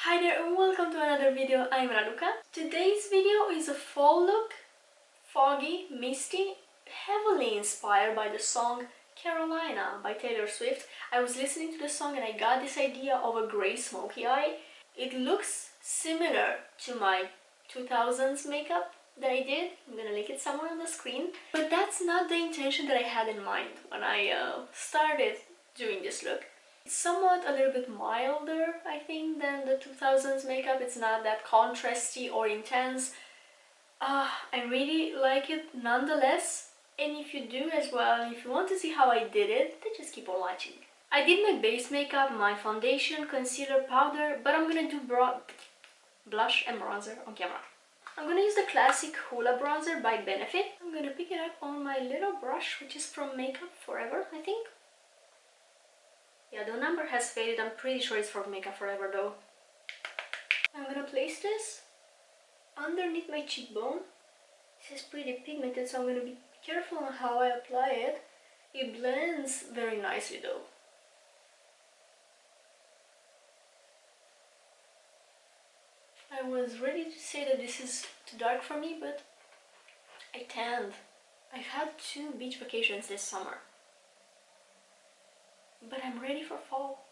Hi there and welcome to another video. I'm Raluca. Today's video is a fall look, foggy, misty, heavily inspired by the song Carolina by Taylor Swift. I was listening to the song and I got this idea of a grey smoky eye. It looks similar to my 2000s makeup that I did. I'm gonna link it somewhere on the screen. But that's not the intention that I had in mind when I started doing this look. It's somewhat a little bit milder, I think, than the 2000s makeup. It's not that contrasty or intense. I really like it nonetheless. And if you do as well, if you want to see how I did it, then just keep on watching. I did my base makeup, my foundation, concealer, powder, but I'm gonna do blush and bronzer on camera. I'm gonna use the classic Hoola bronzer by Benefit. I'm gonna pick it up on my little brush, which is from Makeup Forever, I think. Yeah, the number has faded. I'm pretty sure it's from Makeup Forever though. I'm gonna place this underneath my cheekbone. This is pretty pigmented, so I'm gonna be careful on how I apply it. It blends very nicely though. I was ready to say that this is too dark for me, but I tanned. I've had 2 beach vacations this summer. But I'm ready for fall.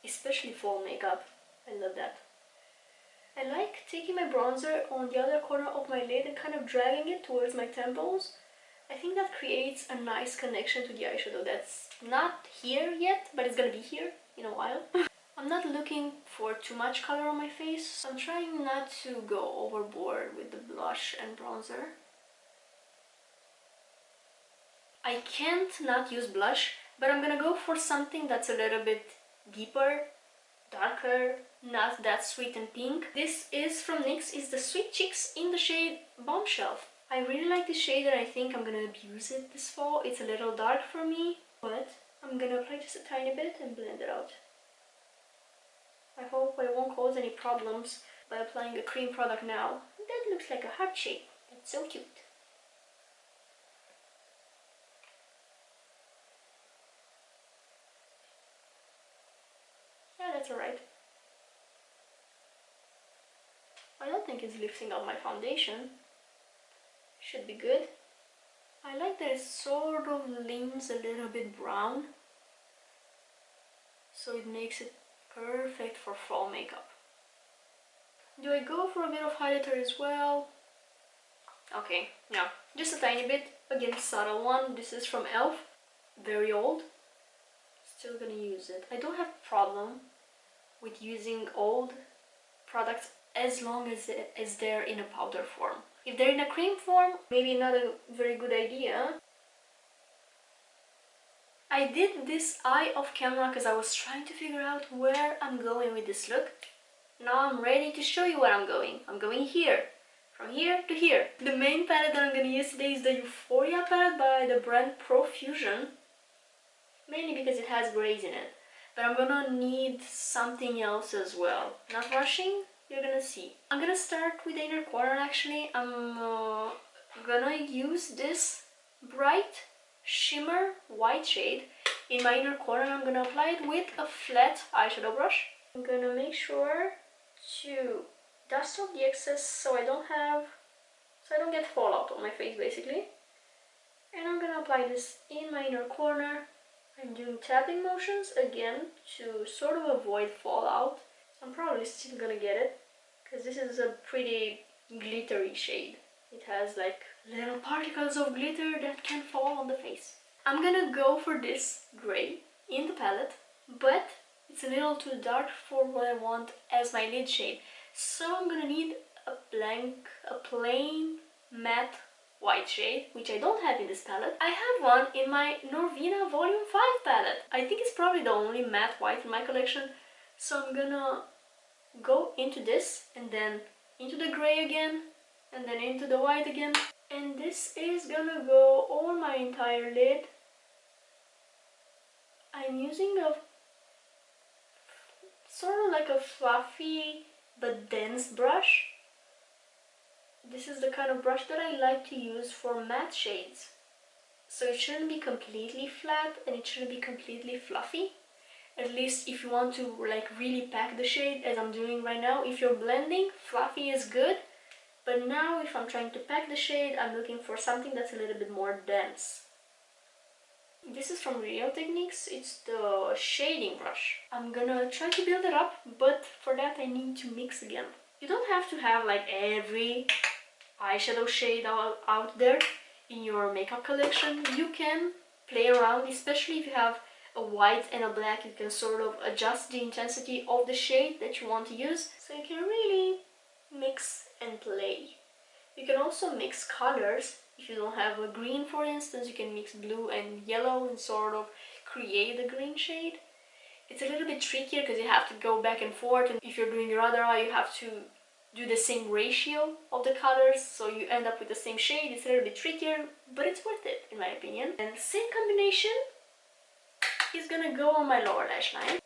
Especially fall makeup. I love that. I like taking my bronzer on the other corner of my lid and kind of dragging it towards my temples. I think that creates a nice connection to the eyeshadow that's not here yet, but it's gonna be here in a while. I'm not looking for too much color on my face, so I'm trying not to go overboard with the blush and bronzer. I can't not use blush, but I'm gonna go for something that's a little bit deeper, darker, not that sweet and pink. This is from NYX, is the Sweet Cheeks in the shade Bombshell. I really like this shade and I think I'm gonna abuse it this fall. It's a little dark for me, but I'm gonna apply just a tiny bit and blend it out. I hope I won't cause any problems by applying a cream product now. That looks like a heart shape. That's so cute. Yeah, that's alright. I don't think it's lifting up my foundation. Should be good. I like that it sort of leans a little bit brown, so it makes it perfect for fall makeup. Do I go for a bit of highlighter as well? Okay, yeah, just a tiny bit. Again, subtle one. This is from e.l.f. Very old. Still gonna use it. I don't have a problem with using old products as long as they're in a powder form. If they're in a cream form, maybe not a very good idea. I did this eye off camera because I was trying to figure out where I'm going with this look. Now I'm ready to show you where I'm going. I'm going here. From here to here. The main palette that I'm going to use today is the Euphoria palette by the brand Profusion. Mainly because it has grays in it. But I'm gonna need something else as well. Not rushing, you're gonna see. I'm gonna start with the inner corner actually. I'm gonna use this bright shimmer white shade in my inner corner. I'm gonna apply it with a flat eyeshadow brush. I'm gonna make sure to dust off the excess so I don't get fallout on my face basically. And I'm gonna apply this in my inner corner. I'm doing tapping motions again to sort of avoid fallout. I'm probably still gonna get it because this is a pretty glittery shade. It has like little particles of glitter that can fall on the face. I'm gonna go for this gray in the palette, but it's a little too dark for what I want as my lid shade. So I'm gonna need a plain matte white shade, which I don't have in this palette. I have one in my Norvina Volume 5 palette. I think it's probably the only matte white in my collection. So I'm gonna go into this and then into the gray again and then into the white again. And this is gonna go on my entire lid. I'm using a sort of like a fluffy but dense brush. This is the kind of brush that I like to use for matte shades. So it shouldn't be completely flat and it shouldn't be completely fluffy. At least if you want to like really pack the shade, as I'm doing right now. If you're blending, fluffy is good. But now if I'm trying to pack the shade, I'm looking for something that's a little bit more dense. This is from Real Techniques, it's the shading brush. I'm gonna try to build it up, but for that I need to mix again. You don't have to have like every eyeshadow shade out there in your makeup collection. You can play around, especially if you have a white and a black. You can sort of adjust the intensity of the shade that you want to use, so you can really mix and play. You can also mix colors. If you don't have a green, for instance, you can mix blue and yellow and sort of create the green shade. It's a little bit trickier because you have to go back and forth, and if you're doing your other eye, you have to do the same ratio of the colors, so you end up with the same shade. It's a little bit trickier, but it's worth it in my opinion. And the same combination is gonna go on my lower lash line.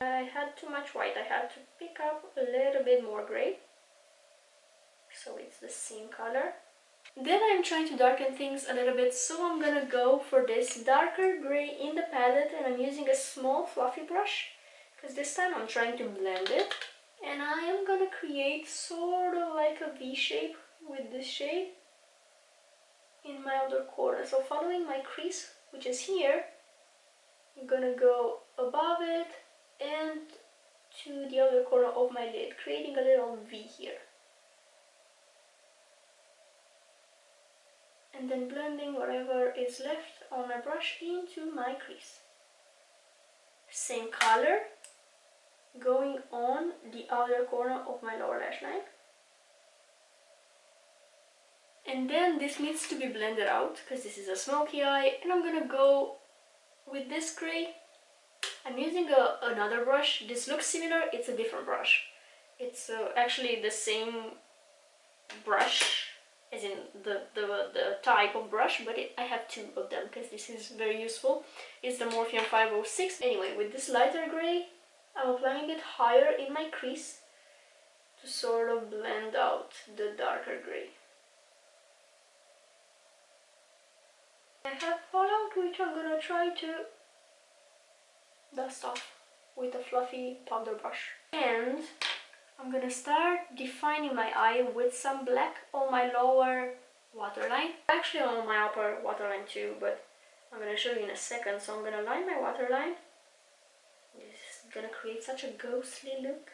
I had too much white, I had to pick up a little bit more gray, so it's the same color. Then I'm trying to darken things a little bit, so I'm gonna go for this darker gray in the palette, and I'm using a small fluffy brush because this time I'm trying to blend it. And I am gonna create sort of like a V shape with this shade in my outer corner. So following my crease, which is here, I'm gonna go above it and to the other corner of my lid, creating a little V here. And then blending whatever is left on my brush into my crease. Same color going on the outer corner of my lower lash line. And then this needs to be blended out because this is a smoky eye, and I'm gonna go with this gray. I'm using another brush. This looks similar, it's a different brush. It's actually the same brush, as in the type of brush, but I have two of them because this is very useful. It's the Morphe 506. Anyway, with this lighter gray, I'm applying it higher in my crease to sort of blend out the darker gray. I have fallout, which I'm gonna try to dust off with a fluffy powder brush. And I'm gonna start defining my eye with some black on my lower waterline. Actually on my upper waterline too, but I'm gonna show you in a second. So I'm gonna line my waterline. This is gonna create such a ghostly look.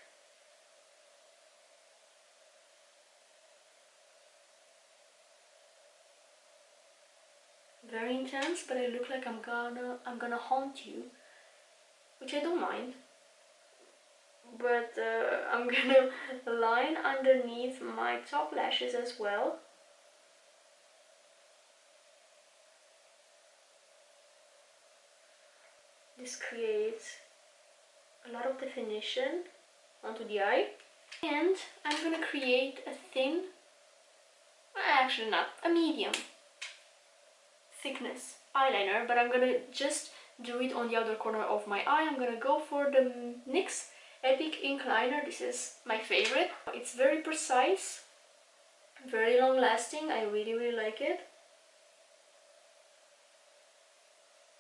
Very intense, but I look like I'm gonna haunt you, which I don't mind. But I'm gonna line underneath my top lashes as well. This creates a lot of definition onto the eye. And I'm gonna create a thin, actually not, a medium thickness eyeliner, but I'm gonna just do it on the outer corner of my eye. I'm gonna go for the NYX Epic Ink Liner. This is my favorite. It's very precise, very long lasting. I really like it.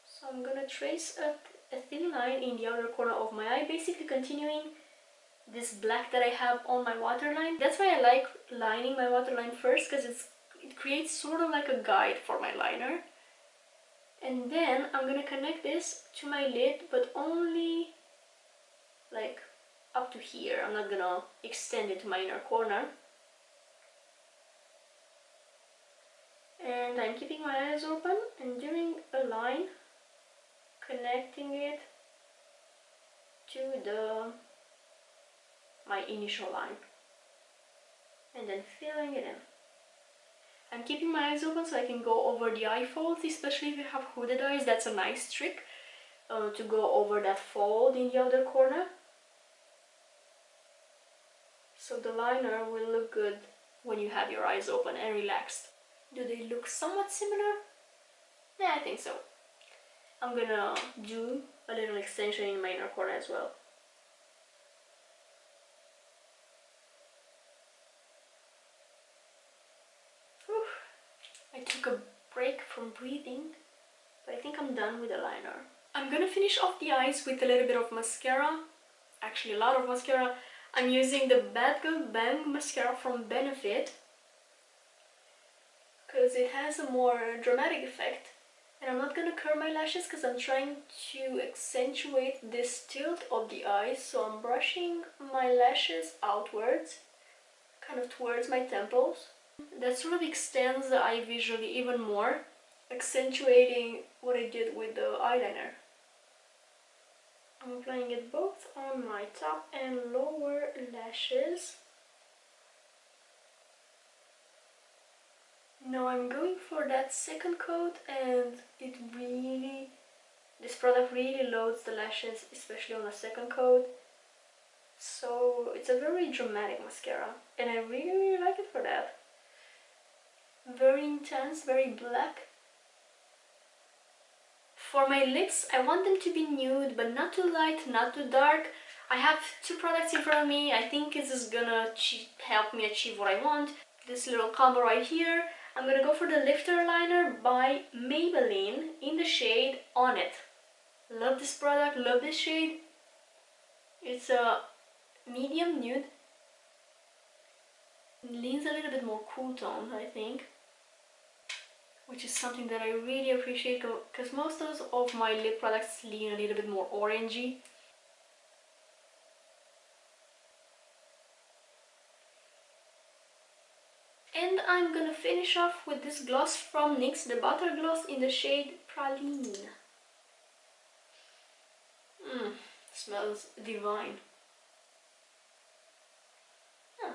So I'm gonna trace a thin line in the outer corner of my eye, basically continuing this black that I have on my waterline. That's why I like lining my waterline first, because it creates sort of like a guide for my liner. And then I'm gonna connect this to my lid, but only like up to here. I'm not gonna extend it to my inner corner. And I'm keeping my eyes open and doing a line, connecting it to my initial line, and then filling it in. I'm keeping my eyes open so I can go over the eye folds, especially if you have hooded eyes. That's a nice trick to go over that fold in the outer corner. So the liner will look good when you have your eyes open and relaxed. Do they look somewhat similar? Yeah, I think so. I'm gonna do a little extension in my inner corner as well. Whew. I took a break from breathing, but I think I'm done with the liner. I'm gonna finish off the eyes with a little bit of mascara. Actually, a lot of mascara. I'm using the Badgal Bang mascara from Benefit because it has a more dramatic effect. And I'm not gonna curl my lashes because I'm trying to accentuate this tilt of the eyes. So I'm brushing my lashes outwards, kind of towards my temples. That sort of extends the eye visually even more, accentuating what I did with the eyeliner. I'm applying it both on my top and lower lashes. Now I'm going for that second coat, and this product really loads the lashes, especially on the second coat. So it's a very dramatic mascara, and I really like it for that. Very intense, very black. For my lips, I want them to be nude, but not too light, not too dark. I have two products in front of me. I think this is gonna help me achieve what I want. This little combo right here. I'm gonna go for the lifter liner by Maybelline in the shade On It. Love this product, love this shade. It's a medium nude. It leans a little bit more cool tone, I think, which is something that I really appreciate because most of my lip products lean a little bit more orangey. And I'm gonna finish off with this gloss from NYX, the Butter Gloss in the shade Praline. Smells divine. Huh.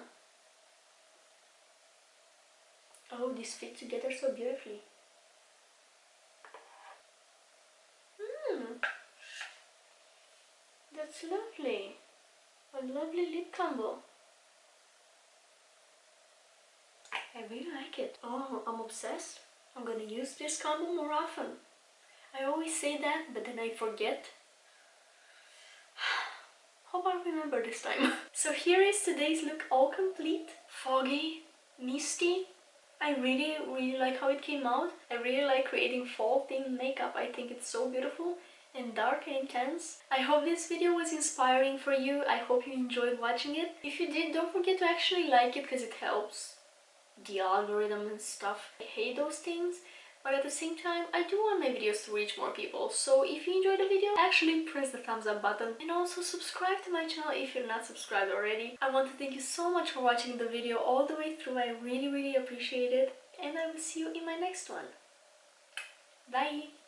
Oh, these fit together so beautifully. That's lovely. A lovely lip combo. I really like it. Oh, I'm obsessed. I'm gonna use this combo more often. I always say that, but then I forget. Hope I remember this time. So here is today's look all complete. Foggy, misty. I really like how it came out. I really like creating fall themed makeup. I think it's so beautiful and dark and intense. I hope this video was inspiring for you. I hope you enjoyed watching it. If you did, don't forget to actually like it because it helps the algorithm and stuff. I hate those things, but at the same time I do want my videos to reach more people. So if you enjoyed the video, actually press the thumbs up button and also subscribe to my channel if you're not subscribed already. I want to thank you so much for watching the video all the way through. I really appreciate it, and I will see you in my next one. Bye!